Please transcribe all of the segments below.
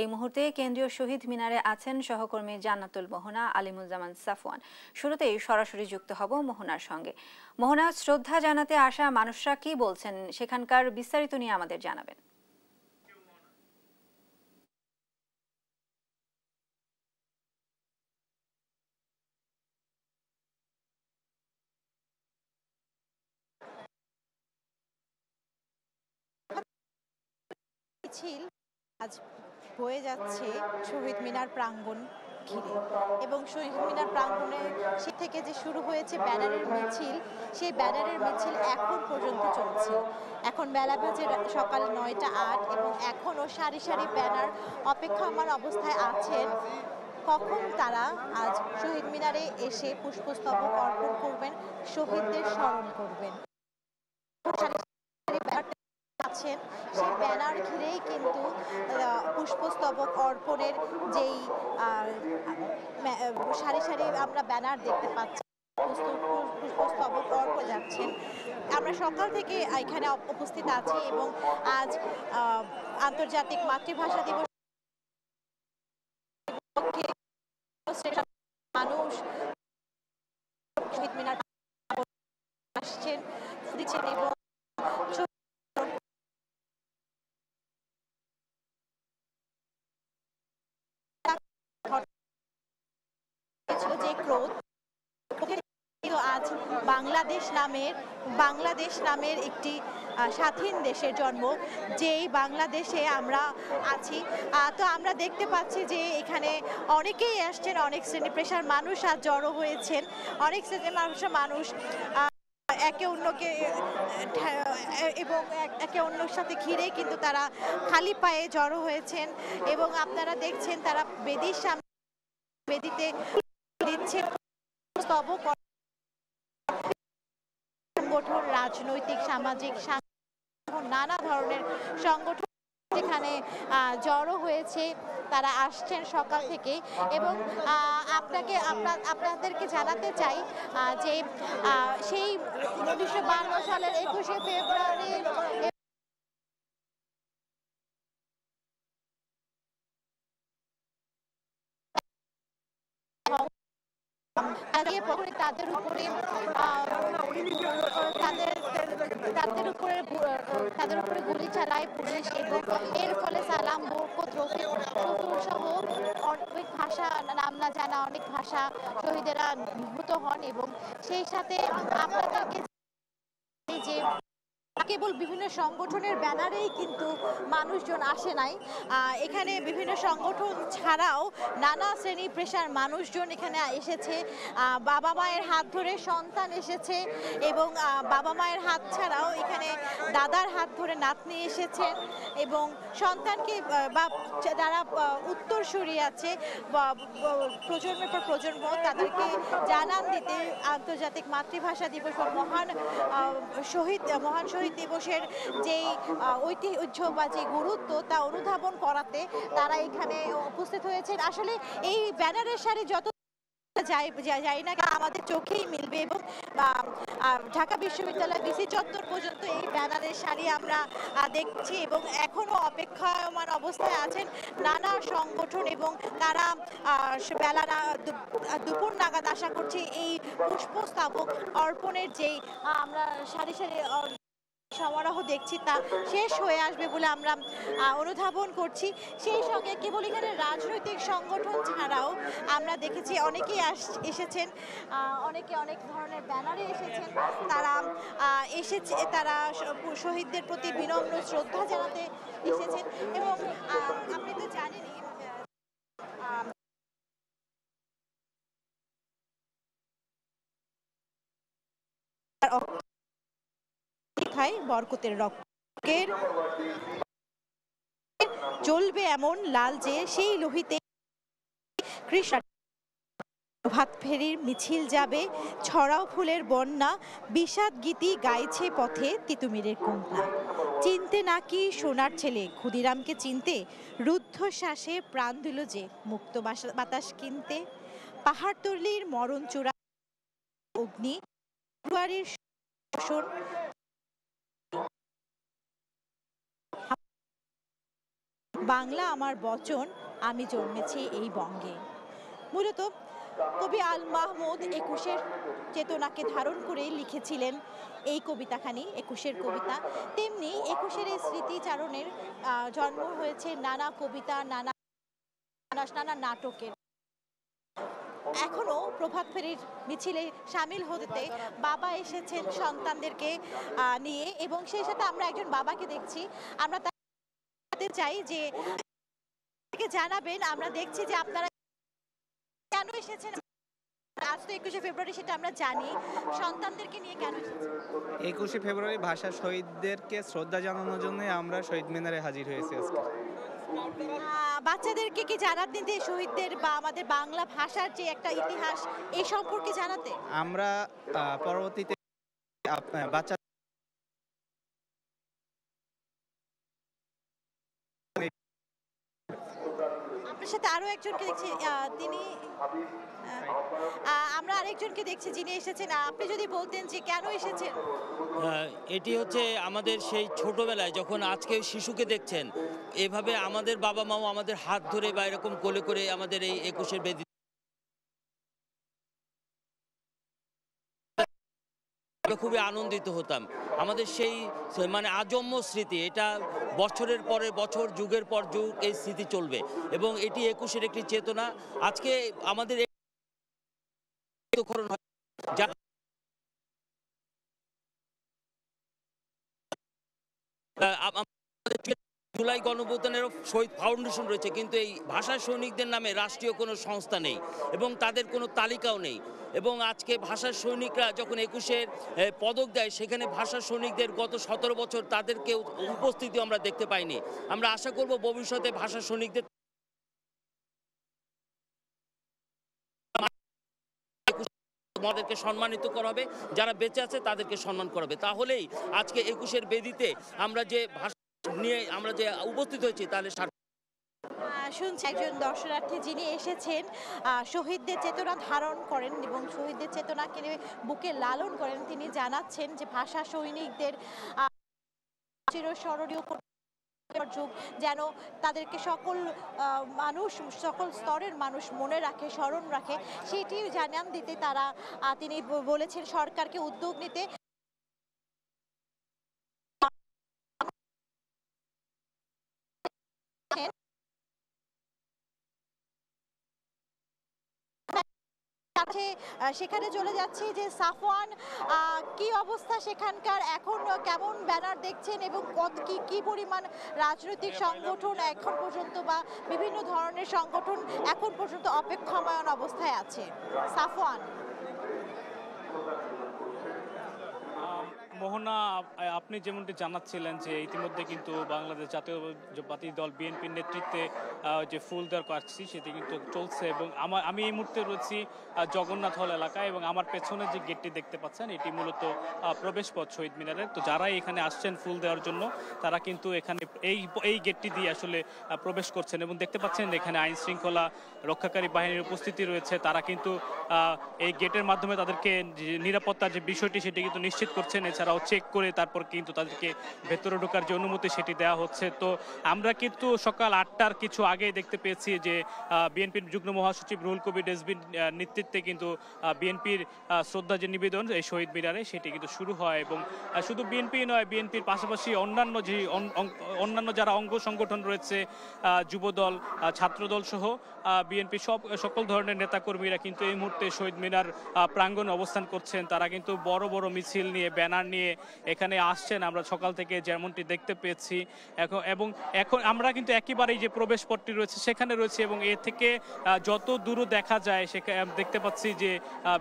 এই মুহূর্তে কেন্দ্রীয় শহীদ মিনারে আছেন সহকর্মী জান্নাতুল মোহনা, আলিমুজ্জামান সাফওয়ান। শুরুতেই সরাসরি যুক্ত হব মোহনার সঙ্গে। মোহনা, শ্রদ্ধা জানাতে আসা মানুষরা কি বলছেন, সেখানকার বিস্তারিত নিয়ে আমাদের জানাবেন। মিছিল আজ বয়ে যাচ্ছে শহীদ মিনার প্রাঙ্গণ ঘিরে, এবং শহীদ মিনার প্রাঙ্গণে সে থেকে যে শুরু হয়েছে ব্যানারের মিছিল, সেই ব্যানারের মিছিল এখন পর্যন্ত চলছে। এখন বেলা বাজে সকাল 9টা 8 এবং এখনও সারি সারি ব্যানার অপেক্ষামান অবস্থায় আছেন কখন তারা আজ শহীদ মিনারে এসে পুষ্পস্তবক অর্পণ করবেন, শহীদদের স্মরণ করবেন। আছেন সেই ব্যানার ঘিরেই কিন্তু পুষ্পস্তবক অর্পণের যেই সারি সারি আমরা ব্যানার দেখতে পাচ্ছি, পুষ্পস্তবক অর্পণ যাচ্ছেন। আমরা সকাল থেকে এখানে উপস্থিত আছি এবং আজ আন্তর্জাতিক মাতৃভাষা দিবস মানুষ শহীদ মিনার আসছেন, দিচ্ছেন এবং যে ক্রোধ আজ বাংলাদেশ নামের একটি স্বাধীন দেশের জন্ম, যেই বাংলাদেশে আমরা আছি। তো আমরা দেখতে পাচ্ছি যে এখানে অনেকেই আসছেন, অনেক শ্রেণী পেশার মানুষ আজ জড়ো হয়েছেন, অনেক শ্রেণীর মানুষ একে অন্যকে এবং একে অন্যের সাথে ঘিরে কিন্তু তারা খালি পায়ে জড়ো হয়েছেন এবং আপনারা দেখছেন তারা বেদিতে দিচ্ছেন স্তবক। সংগঠন, রাজনৈতিক, সামাজিক, নানা ধরনের সংগঠন যেখানে জড়ো হয়েছে, তারা আসছেন সকাল থেকে। এবং আপনাদেরকে জানাতে চাই যে সেই 1952 সালের 21শে ফেব্রুয়ারি তাদের উপরে গুলি চালায় পুলিশ এবং এর ফলে সালাম, বরকত, রফিক, সহ অনেক ভাষা, নাম না জানা অনেক ভাষা শহীদেরা নিহত হন। এবং সেই সাথে আপনাদেরকে যে কেবল বিভিন্ন সংগঠনের ব্যানারেই কিন্তু মানুষজন আসে নাই, এখানে বিভিন্ন সংগঠন ছাড়াও নানা শ্রেণী পেশার মানুষজন এখানে এসেছে। বাবা মায়ের হাত ধরে সন্তান এসেছে এবং বাবা মায়ের হাত ছাড়াও এখানে দাদার হাত ধরে নাতনি এসেছেন এবং সন্তানকে বা যারা উত্তরসূরি আছে বা প্রজন্মের পর প্রজন্ম, তাদেরকে জানান দিতে আন্তর্জাতিক মাতৃভাষা দিবস বা মহান শহীদ দিবসের যেই ঐতিহ্য বা যে গুরুত্ব তা অনুধাবন করাতে তারা এখানে উপস্থিত হয়েছেন। আসলে এই ব্যানারের সারি যত যাই না আমাদের চোখেই মিলবে এবং ঢাকা বিশ্ববিদ্যালয় বিসি চত্বর পর্যন্ত এই ব্যানারের সারি আমরা দেখছি এবং এখনো অপেক্ষামান অবস্থায় আছেন নানা সংগঠন এবং তারা বেলা দুপুর নাগাদ আশা করছি এই পুষ্পস্তবক অর্পণের যেই আমরা সারি সারি সমারোহ দেখছি তা শেষ হয়ে আসবে বলে আমরা অনুধাবন করছি। সেই সঙ্গে কেবল এখানে রাজনৈতিক সংগঠন ছাড়াও আমরা দেখেছি অনেকেই এসেছেন, অনেকে অনেক ধরনের ব্যানারে এসেছেন, তারা শহীদদের প্রতি বিনম্র শ্রদ্ধা জানাতে এসেছেন। এবং আপনি তো জানেনই বরকতের রক্তের জ্বলবে এমন লাল যে সেই লোহিতে কৃষ্ণ ভাত ফেরির মিছিল যাবে, ছড়াও ফুলের বন্যা, বিষাদ গীতি গাইছে পথে তিতুমিরের কন্যা। চিনতে নাকি সোনার ছেলে ক্ষুদিরামকে চিনতে, রুদ্ধশ্বাসে প্রাণ দিল যে মুক্ত বাতাস কিনতে। পাহাড়তলির মরণ চূড়া অগ্নি ফেব্রুয়ারির বাংলা আমার বচন, আমি জন্মেছি এই বঙ্গে। মূলত কবি আল মাহমুদ ২১-এর চেতনাকে ধারণ করে লিখেছিলেন এই কবিতাখানি, ২১-এর কবিতা। তেমনি ২১-এর এই স্মৃতিচারণের জন্ম হয়েছে নানা কবিতা, নানা নাটকের। এখনো প্রভাত ফেরির মিছিলে সামিল হতে বাবা এসেছেন সন্তানদেরকে নিয়ে, এবং সেই সাথে আমরা একজন বাবাকে দেখছি। আমরা তাদের চাই যে জানাবেন, আমরা দেখছি যে আপনারা কেন এসেছেন। আজ তো ২১শে ফেব্রুয়ারি, সেটা আমরা জানি, সন্তানদেরকে নিয়ে কেন এসেছেন? ২১শে ফেব্রুয়ারি ভাষা শহীদদেরকে শ্রদ্ধা জানানোর জন্য আমরা শহীদ মিনারে হাজির হয়েছি আজকে। বাচ্চাদেরকে কি জানাতে দিতে, শহীদদের বা আমাদের বাংলা ভাষার যে একটা ইতিহাস এই সম্পর্কে জানাতে আমরা পরবর্তীতে বাচ্চা আপনার সাথে আরো একজনকে দেখছি, তিনি আমরা আরেকজনকে দেখছি যিনি এসেছেন। আপনি যদি বলতেন যে কেন এসেছেন। এটি হচ্ছে আমাদের সেই ছোটবেলায় যখন আজকে শিশুকে দেখছেন, এভাবে আমাদের বাবা মাও আমাদের হাত ধরে বা এরকম কোলে করে আমাদের এই ২১-এর বেদি খুবই আনন্দিত হতাম। আমাদের সেই মানে আজন্ম স্মৃতি, এটা বছরের পরে বছর, যুগের পর যুগ এই স্মৃতি চলবে, এবং এটি ২১-এর একটি চেতনা। আজকে আমাদের জুলাই গণঅভ্যুত্থানেরও শহীদ ফাউন্ডেশন রয়েছে, কিন্তু এই ভাষা সৈনিকদের নামে রাষ্ট্রীয় কোনো সংস্থা নেই এবং তাদের কোনো তালিকাও নেই। এবং আজকে ভাষা সৈনিকরা যখন ২১-এর পদক দেয়, সেখানে ভাষা সৈনিকদের গত ১৭ বছর তাদেরকে উপস্থিতি আমরা দেখতে পাইনি। আমরা আশা করব ভবিষ্যতে ভাষা সৈনিকদের আমাদেরকে সম্মানিত করা হবে, যারা বেঁচে আছে তাদেরকে সম্মান করা হবে। তাহলেই আজকে ২১-এর বেদিতে আমরা যে ভাষা নিয়ে আমরা যে উপস্থিত হয়েছি তাহলে শুনছি একজন দর্শনার্থী যিনি এসেছেন, শহীদদের চেতনা ধারণ করেন এবং শহীদদের চেতনাকে বুকে লালন করেন। তিনি জানাচ্ছেন যে ভাষা সৈনিকদের চিরস্মরণীয় যুগ যেন তাদেরকে সকল মানুষ, সকল স্তরের মানুষ মনে রাখে, স্মরণ রাখে, সেটি জানান দিতে তিনি বলেছেন সরকারকে উদ্যোগ নিতে। সেখানে চলে যাচ্ছি যে সাফওয়ান, কি অবস্থা সেখানকার, এখন কেমন ব্যানার দেখছেন এবং কি পরিমাণ রাজনৈতিক সংগঠন এখন পর্যন্ত বা বিভিন্ন ধরনের সংগঠন এখন পর্যন্ত অপেক্ষমাণ অবস্থায় আছে? সাফওয়ান। মোহনা, আপনি যেমনটি জানাচ্ছিলেন যে ইতিমধ্যে কিন্তু বাংলাদেশ জাতীয়তাবাদী দল বিএনপির নেতৃত্বে যে ফুল দেওয়ার কাজটি সেটি কিন্তু চলছে, এবং আমি এই মুহূর্তে রয়েছি জগন্নাথ হল এলাকায়, এবং আমার পেছনে যে গেটটি দেখতে পাচ্ছেন এটি মূলত প্রবেশ পথ শহীদ মিনারের। তো যারাই এখানে আসছেন ফুল দেওয়ার জন্য তারা কিন্তু এখানে এই গেটটি দিয়ে আসলে প্রবেশ করছেন, এবং দেখতে পাচ্ছেন এখানে আইন শৃঙ্খলা রক্ষাকারী বাহিনীর উপস্থিতি রয়েছে। তারা কিন্তু এই গেটের মাধ্যমে তাদেরকে নিরাপত্তার যে বিষয়টি সেটি কিন্তু নিশ্চিত করছেন, এছাড়াও চেক করে তারপর কিন্তু তাদেরকে ভেতরে ঢোকার যে অনুমতি সেটি দেওয়া হচ্ছে। তো আমরা কিন্তু সকাল ৮টার কিছু আগে দেখতে পেয়েছি যে বিএনপির যুগ্ম মহাসচিব রুহুল কবির রিজভীর নেতৃত্বে কিন্তু বিএনপির শ্রদ্ধা যে নিবেদন এই শহীদ মিনারে সেটি কিন্তু শুরু হয়, এবং শুধু বিএনপি নয়, বিএনপির পাশাপাশি অন্যান্য যারা অঙ্গ সংগঠন রয়েছে, যুবদল, ছাত্রদল সহ বিএনপি সকল ধরনের নেতাকর্মীরা কিন্তু এই মুহূর্তে শহীদ মিনার প্রাঙ্গণে অবস্থান করছেন। তারা কিন্তু বড় বড় মিছিল নিয়ে, ব্যানার নিয়ে এখানে আসছেন, আমরা সকাল থেকে যেমনটি দেখতে পেয়েছি। এখন আমরা কিন্তু একেবারেই যে প্রবেশ পথটি রয়েছে সেখানে রয়েছে, এবং এ থেকে যত দূর দেখা যায় সেখানে দেখতে পাচ্ছি যে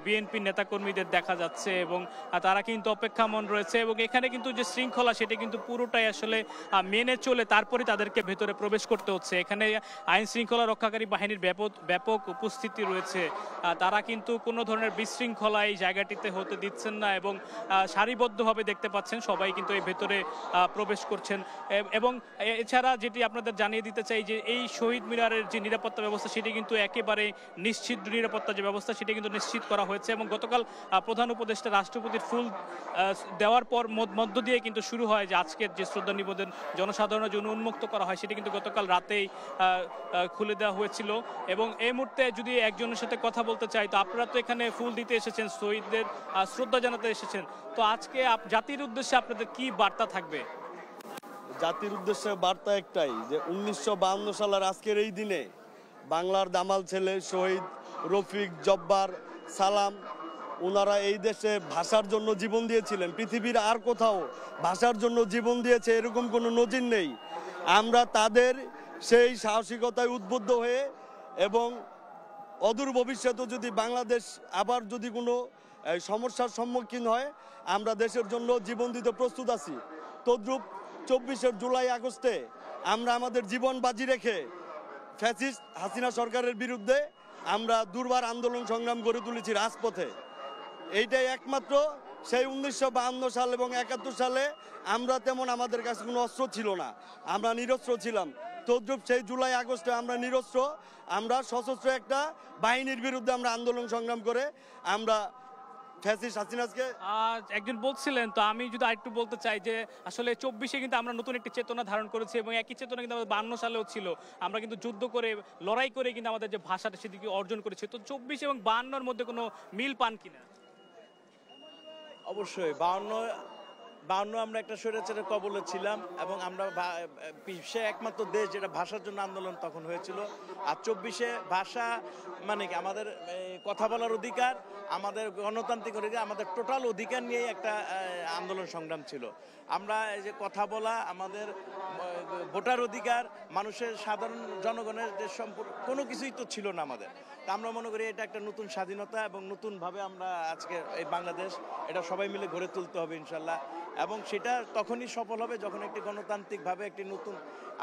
বিএনপি নেতাকর্মীদের দেখা যাচ্ছে, এবং তারা কিন্তু অপেক্ষামান রয়েছে, এবং এখানে কিন্তু যে শৃঙ্খলা সেটি কিন্তু পুরোটাই আসলে মেনে চলে তারপরে তাদেরকে ভেতরে প্রবেশ করতে হচ্ছে। এখানে আইন শৃঙ্খলা রক্ষাকারী বাহিনীর ব্যাপক উপস্থিতি রয়েছে। তারা কিন্তু কোনো ধরনের বিশৃঙ্খলা এই জায়গাটিতে হতে দিচ্ছেন না, এবং সারিবদ্ধ শান্তিপূর্ণভাবে দেখতে পাচ্ছেন সবাই কিন্তু এই ভেতরে প্রবেশ করছেন। এবং এছাড়া যেটি আপনাদের জানিয়ে দিতে চাই যে এই শহীদ মিনারের যে নিরাপত্তা ব্যবস্থা সেটি কিন্তু একেবারে নিশ্চিত নিরাপত্তা যে ব্যবস্থা সেটি কিন্তু নিশ্চিত করা হয়েছে। এবং গতকাল প্রধান উপদেষ্টা রাষ্ট্রপতির ফুল দেওয়ার পর মধ্য দিয়ে কিন্তু শুরু হয় যে আজকের যে শ্রদ্ধা নিবেদন জনসাধারণের জন্য উন্মুক্ত করা হয় সেটি কিন্তু গতকাল রাতেই খুলে দেওয়া হয়েছিল। এবং এই মুহূর্তে যদি একজনের সাথে কথা বলতে চাই, তো আপনারা তো এখানে ফুল দিতে এসেছেন, শহীদদের শ্রদ্ধা জানাতে এসেছেন, তো আজকে জাতির উদ্দেশ্যে আপনাদের কি বার্তা থাকবে? জাতির উদ্দেশ্যে বার্তা একটাই যে 1952 সালের আজকের এই দিনে বাংলার দামাল ছেলে শহীদ রফিক, জব্বার, সালাম, ওনারা এই দেশে ভাষার জন্য জীবন দিয়েছিলেন। পৃথিবীর আর কোথাও ভাষার জন্য জীবন দিয়েছে এরকম কোনো নজির নেই। আমরা তাদের সেই সাহসিকতায় উদ্বুদ্ধ হয়ে এবং অদূর ভবিষ্যতে যদি বাংলাদেশ আবার যদি কোনো সমস্যার সম্মুখীন হয়, আমরা দেশের জন্য জীবন দিতে প্রস্তুত আছি। তদ্রূপ 24 জুলাই আগস্টে আমরা আমাদের জীবন বাজি রেখে ফ্যাসিস্ট হাসিনা সরকারের বিরুদ্ধে আমরা দুর্বার আন্দোলন সংগ্রাম গড়ে তুলেছি রাজপথে। এইটাই একমাত্র সেই 1952 সাল এবং 71 সালে আমরা তেমন আমাদের কাছে কোনো অস্ত্র ছিল না, আমরা নিরস্ত্র ছিলাম। তদ্রূপ সেই জুলাই আগস্টে আমরা নিরস্ত্র, আমরা সশস্ত্র একটা বাহিনীর বিরুদ্ধে আমরা আন্দোলন সংগ্রাম করে আমরা একজন বলছিলেন, তো আমি যদি আরেকটু বলতে চাই যে আসলে 24-এ কিন্তু আমরা নতুন একটি চেতনা ধারণ করেছি এবং একই চেতনা কিন্তু আমাদের 52 সালেও ছিল। আমরা কিন্তু যুদ্ধ করে লড়াই করে কিন্তু আমাদের যে ভাষাটা সেদিকে অর্জন করেছি। তো 24 এবং 52-এর মধ্যে কোনো মিল পান কিনা? অবশ্যই 52 আমরা একটা স্বৈরাচারের কবলে ছিলাম এবং আমরা বিশ্বে একমাত্র দেশ যেটা ভাষার জন্য আন্দোলন তখন হয়েছিল। আর 24-এ ভাষা মানে কি আমাদের কথা বলার অধিকার, আমাদের গণতান্ত্রিক অধিকার, আমাদের টোটাল অধিকার নিয়ে একটা আন্দোলন সংগ্রাম ছিল। আমরা এই যে কথা বলা, আমাদের ভোটার অধিকার, মানুষের সাধারণ জনগণের যে সম্পর্ক কোনো কিছুই তো ছিল না আমাদের। তা আমরা মনে করি এটা একটা নতুন স্বাধীনতা এবং নতুনভাবে আমরা আজকে এই বাংলাদেশ এটা সবাই মিলে গড়ে তুলতে হবে ইনশাল্লাহ। এবং সেটা তখনই সফল হবে যখন একটি গণতান্ত্রিকভাবে একটি নতুন,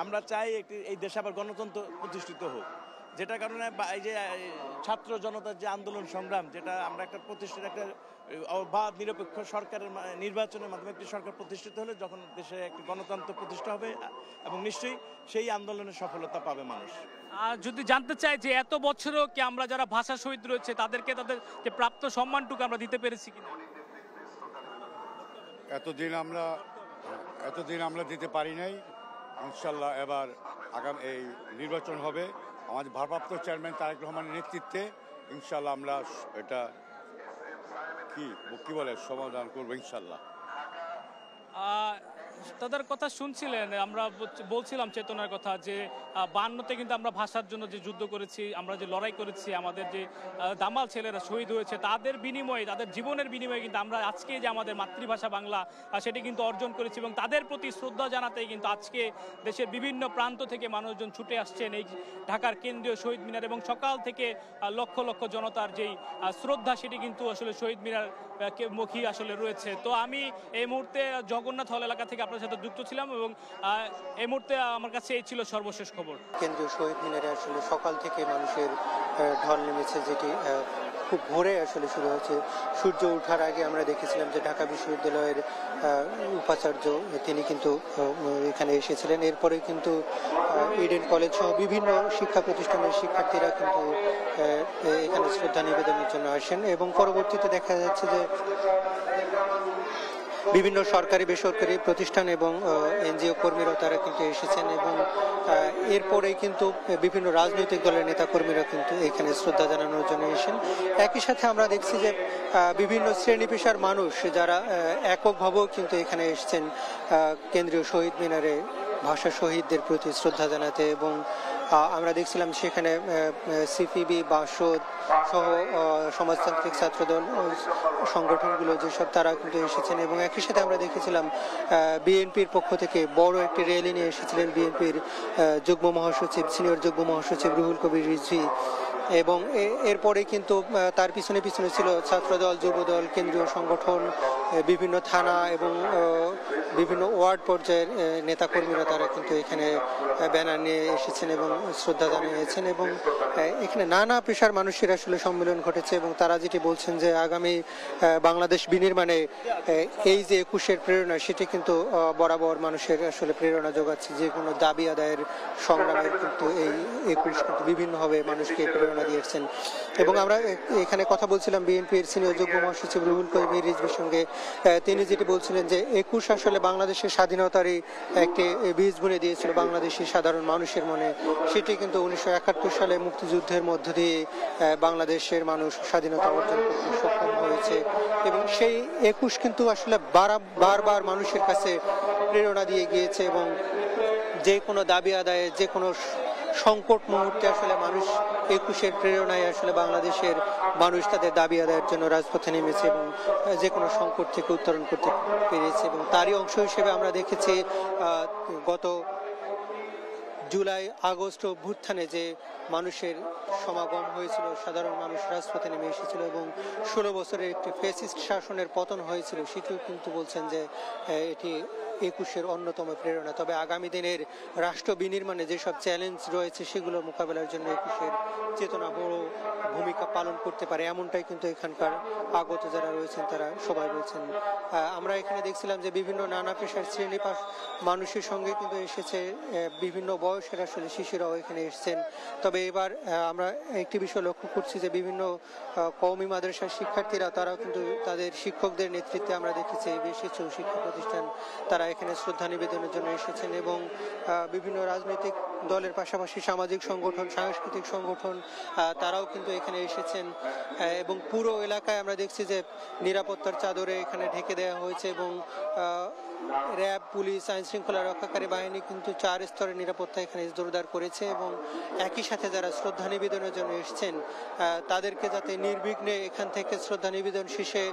আমরা চাই একটি এই দেশে আবার গণতন্ত্র প্রতিষ্ঠিত হোক, যেটার কারণে এই যে ছাত্র জনতার যে আন্দোলন সংগ্রাম, যেটা আমরা একটা প্রতিষ্ঠিত একটা অবাধ নিরপেক্ষ সরকারের নির্বাচনের মাধ্যমে একটি সরকার প্রতিষ্ঠিত হলে যখন দেশে একটি গণতন্ত্র প্রতিষ্ঠা হবে এবং নিশ্চয়ই সেই আন্দোলনের সফলতা পাবে মানুষ। আর যদি জানতে চাই যে এত বছরও কি আমরা যারা ভাষা শহীদ রয়েছে তাদেরকে তাদের যে প্রাপ্ত সম্মানটুকু আমরা দিতে পেরেছি কিনা? এতদিন আমরা দিতে পারি নাই। ইনশাল্লাহ এবার আগামী এই নির্বাচন হবে আমাদের ভারপ্রাপ্ত চেয়ারম্যান তারেক রহমানের নেতৃত্বে। ইনশাল্লাহ আমরা এটা কি বলে সমাধান করবো ইনশাল্লাহ। তাদের কথা শুনছিলেন, আমরা বলছিলাম চেতনার কথা যে 52-তে কিন্তু আমরা ভাষার জন্য যে যুদ্ধ করেছি, আমরা যে লড়াই করেছি, আমাদের যে দামাল ছেলেরা শহীদ হয়েছে তাদের বিনিময়ে, তাদের জীবনের বিনিময়ে কিন্তু আমরা আজকে যে আমাদের মাতৃভাষা বাংলা সেটি কিন্তু অর্জন করেছি। এবং তাদের প্রতি শ্রদ্ধা জানাতেই কিন্তু আজকে দেশের বিভিন্ন প্রান্ত থেকে মানুষজন ছুটে আসছেন এই ঢাকার কেন্দ্রীয় শহীদ মিনার। এবং সকাল থেকে লক্ষ লক্ষ জনতার যেই শ্রদ্ধা সেটি কিন্তু আসলে শহীদ মিনার মুখী আসলে রয়েছে। তো আমি এই মুহূর্তে জগন্নাথ হল এলাকা থেকে আপনার সাথে যুক্ত ছিলাম এবং এই মুহূর্তে আমার কাছে এই ছিল সর্বশেষ খবর। কেন্দ্রীয় শহীদ মিনারে আসলে সকাল থেকে মানুষের ঢল নেমেছে, যেটি খুব ভোরে আসলে শুরু হয়েছে। সূর্য ওঠার আগে আমরা দেখেছিলাম যে ঢাকা বিশ্ববিদ্যালয়ের উপাচার্য তিনি কিন্তু এখানে এসেছিলেন। এরপরে কিন্তু ইডেন কলেজ সহ বিভিন্ন শিক্ষা প্রতিষ্ঠানের শিক্ষার্থীরা কিন্তু এখানে শ্রদ্ধা নিবেদনের জন্য আসেন এবং পরবর্তীতে দেখা যাচ্ছে যে বিভিন্ন সরকারি বেসরকারি প্রতিষ্ঠান এবং এনজিও কর্মীরা তারা কিন্তু এসেছেন এবং এরপরে কিন্তু বিভিন্ন রাজনৈতিক দলের নেতা কর্মীরা কিন্তু এখানে শ্রদ্ধা জানানোর জন্য এসেছেন। একই সাথে আমরা দেখছি যে বিভিন্ন শ্রেণী পেশার মানুষ যারা এককভাবেও কিন্তু এখানে এসেছেন কেন্দ্রীয় শহীদ মিনারে ভাষা শহীদদের প্রতি শ্রদ্ধা জানাতে। এবং আমরা দেখছিলাম সেখানে সিপিবি, বাসদ সহ সমাজতান্ত্রিক ছাত্রদল সংগঠনগুলো যেসব তারা কিন্তু এসেছেন। এবং একই সাথে আমরা দেখেছিলাম বিএনপির পক্ষ থেকে বড় একটি র্যালি নিয়ে এসেছিলেন বিএনপির যুগ্ম মহাসচিব, সিনিয়র যুগ্ম মহাসচিব রুহুল কবির রিজভী। এবং এরপরে কিন্তু তার পিছনে পিছনে ছিল ছাত্রদল, যুবদল, কেন্দ্রীয় সংগঠন, বিভিন্ন থানা এবং বিভিন্ন ওয়ার্ড পর্যায়ের নেতাকর্মীরা তারা কিন্তু এখানে ব্যানার নিয়ে এসেছেন এবং শ্রদ্ধা জানিয়েছেন। এবং এখানে নানা পেশার মানুষের আসলে সম্মেলন ঘটেছে এবং তারা যেটি বলছেন যে আগামী বাংলাদেশ বিনির্মাণে এই যে 21-এর প্রেরণা সেটি কিন্তু বরাবর মানুষের আসলে প্রেরণা যোগাচ্ছে। যে কোনো দাবি আদায়ের সংগ্রামের কিন্তু এই 21 কিন্তু বিভিন্নভাবে মানুষকে প্রেরণা দিয়েছেন। এবং আমরা এখানে কথা বলছিলাম বিএনপির সিনিয়র যুগ্ম মহাসচিব রুহুল কবির রিজভীর সঙ্গে। তিনি যেটি বলছিলেন যে 21 আসলে বাংলাদেশের স্বাধীনতারই একটি বীজ বুনে দিয়েছিল বাংলাদেশি সাধারণ মানুষের মনে। সেটি কিন্তু 1971 সালে মুক্তিযুদ্ধের মধ্য দিয়ে বাংলাদেশের মানুষ স্বাধীনতা অর্জন করতে সক্ষম হয়েছে এবং সেই 21 কিন্তু আসলে বারবার মানুষের কাছে প্রেরণা দিয়ে গিয়েছে এবং যে কোনো দাবি আদায়ে, যে কোনো সংকট মুহূর্তে আসলে মানুষ 21-এর প্রেরণায় আসলে বাংলাদেশের মানুষ তাদের দাবি আদায়ের জন্য রাজপথে নেমেছে এবং যে কোনো সংকট থেকে উত্তরণ করতে পেরেছে। এবং তারই অংশ হিসেবে আমরা দেখেছি গত জুলাই আগস্ট অভ্যুত্থানে যে মানুষের সমাগম হয়েছিল, সাধারণ মানুষ রাজপথে নেমে এসেছিল এবং 16 বছরের একটি ফ্যাসিস্ট শাসনের পতন হয়েছিল, সেটিও কিন্তু বলছেন যে এটি 21-এর অন্যতম প্রেরণা। তবে আগামী দিনের রাষ্ট্র বিনির্মাণে যেসব চ্যালেঞ্জ রয়েছে সেগুলো মোকাবেলার জন্য 21-এর চেতনা বড় ভূমিকা পালন করতে পারে, এমনটাই কিন্তু এখানকার আগত যারা রয়েছেন তারা সবাই বলছেন। আমরা এখানে দেখছিলাম যে বিভিন্ন নানা পেশার শ্রেণী মানুষের সঙ্গে কিন্তু এসেছে, বিভিন্ন বয়সের আসলে শিশুরাও এখানে এসেছেন। তবে এবার আমরা একটি বিষয় লক্ষ্য করছি যে বিভিন্ন কওমি মাদ্রাসার শিক্ষার্থীরা তারাও কিন্তু তাদের শিক্ষকদের নেতৃত্বে আমরা দেখেছি বেশ কিছু শিক্ষা প্রতিষ্ঠান তারা এখানে শ্রদ্ধা নিবেদনের জন্য এসেছেন এবং বিভিন্ন রাজনৈতিক দলের পাশাপাশি সামাজিক সংগঠন, সাংস্কৃতিক সংগঠন তারাও কিন্তু এখানে এসেছেন এবং পুরো এলাকায় আমরা দেখছি যে নিরাপত্তার চাদরে এখানে ঢেকে দেওয়া হয়েছে এবং র্যাব, পুলিশ, আইন শৃঙ্খলা রক্ষাকারী বাহিনী কিন্তু 4 স্তরের নিরাপত্তা এখানে জোরদার করেছে এবং একই সাথে যারা শ্রদ্ধা নিবেদনের জন্য এসেছেন তাদেরকে যাতে নির্বিঘ্নে এখান থেকে শ্রদ্ধা নিবেদন শেষে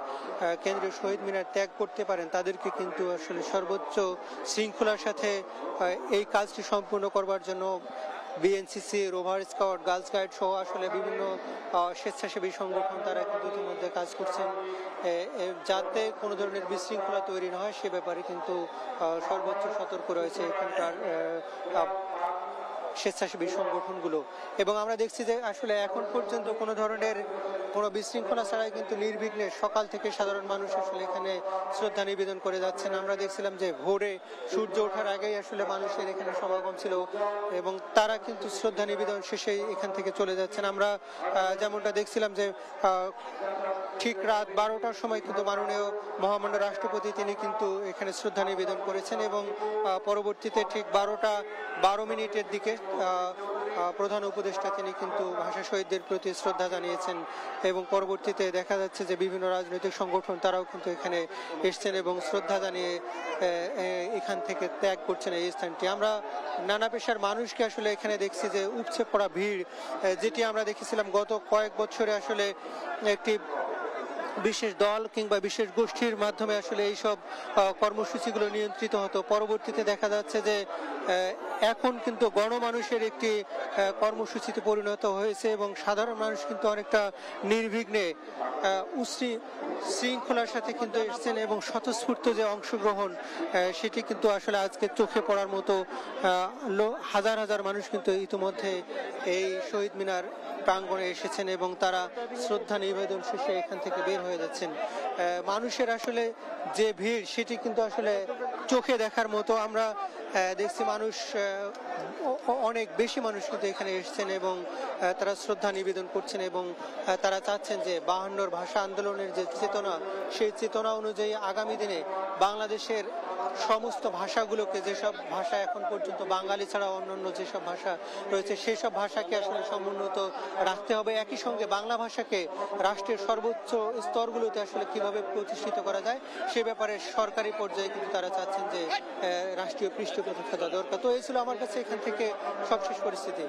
কেন্দ্রীয় শহীদ মিনার ত্যাগ করতে পারেন তাদেরকে কিন্তু আসলে সর্বোচ্চ শৃঙ্খলার সাথে এই কাজটি সম্পূর্ণ করবার জন্য BNCC, rover scout, girls guide সহ আসলে বিভিন্ন স্বেচ্ছাসেবী সংগঠন তারা কিন্তু ইতিমধ্যে কাজ করছেন যাতে কোনো ধরনের বিশৃঙ্খলা তৈরি না হয় সে ব্যাপারে কিন্তু সর্বোচ্চ সতর্ক রয়েছে এখানকার স্বেচ্ছাসেবী সংগঠনগুলো। এবং আমরা দেখছি যে আসলে এখন পর্যন্ত কোনো ধরনের কোনো বিশৃঙ্খলা ছাড়াই কিন্তু নির্বিঘ্নে সকাল থেকে সাধারণ মানুষ আসলে এখানে শ্রদ্ধা নিবেদন করে যাচ্ছেন। আমরা দেখছিলাম যে ভোরে সূর্য ওঠার আগেই আসলে মানুষের এখানে সমাগম ছিল এবং তারা কিন্তু শ্রদ্ধা নিবেদন শেষে এখান থেকে চলে যাচ্ছেন। আমরা যেমনটা দেখছিলাম যে ঠিক রাত 12টার সময় কিন্তু মাননীয় মহামান্য রাষ্ট্রপতি তিনি কিন্তু এখানে শ্রদ্ধা নিবেদন করেছেন এবং পরবর্তীতে ঠিক 12টা 12 মিনিটের দিকে প্রধান উপদেষ্টা তিনি কিন্তু ভাষা শহীদদের প্রতি শ্রদ্ধা জানিয়েছেন এবং পরবর্তীতে দেখা যাচ্ছে যে বিভিন্ন রাজনৈতিক সংগঠন তারাও কিন্তু এখানে এসছেন এবং শ্রদ্ধা জানিয়ে এখান থেকে ত্যাগ করছেন এই স্থানটি। আমরা নানা পেশার মানুষকে আসলে এখানে দেখছি যে উপচে পড়া ভিড়, যেটি আমরা দেখেছিলাম গত কয়েক বছরে আসলে একটি বিশেষ দল কিংবা বিশেষ গোষ্ঠীর মাধ্যমে আসলে এইসব কর্মসূচিগুলো নিয়ন্ত্রিত হতো। পরবর্তীতে দেখা যাচ্ছে যে এখন কিন্তু গণমানুষের একটি কর্মসূচিতে পরিণত হয়েছে এবং সাধারণ মানুষ কিন্তু অনেকটা নির্বিঘ্নে শৃঙ্খলার সাথে কিন্তু এসেছেন এবং স্বতঃস্ফূর্ত যে অংশগ্রহণ সেটি কিন্তু আসলে আজকে চোখে পড়ার মতো। হাজার হাজার মানুষ কিন্তু ইতিমধ্যে এই শহীদ মিনার প্রাঙ্গণে এসেছেন এবং তারা শ্রদ্ধা নিবেদন শেষে এখান থেকে বের হয়ে যাচ্ছেন। মানুষের আসলে যে ভিড় সেটি কিন্তু আসলে চোখে দেখার মতো। আমরা দেখছি মানুষ অনেক বেশি মানুষ কিন্তু এখানে এসেছেন এবং তারা শ্রদ্ধা নিবেদন করছেন এবং তারা চাচ্ছেন যে 52 ভাষা আন্দোলনের যে চেতনা সেই চেতনা অনুযায়ী আগামী দিনে বাংলাদেশের সমস্ত ভাষাগুলোকে, যেসব ভাষা এখন পর্যন্ত বাঙালি ছাড়া অন্যান্য যেসব ভাষা রয়েছে সেই সব ভাষাকে আসলে সমুন্নত রাখতে হবে। একই সঙ্গে বাংলা ভাষাকে রাষ্ট্রের সর্বোচ্চ স্তরগুলোতে আসলে কিভাবে প্রতিষ্ঠিত করা যায় সে ব্যাপারে সরকারি পর্যায়ে কিন্তু তারা চাচ্ছেন যে রাষ্ট্রীয় পৃষ্ঠপোষকতা দরকার। তো এই ছিল আমার কাছে এখান থেকে সবশেষ পরিস্থিতি।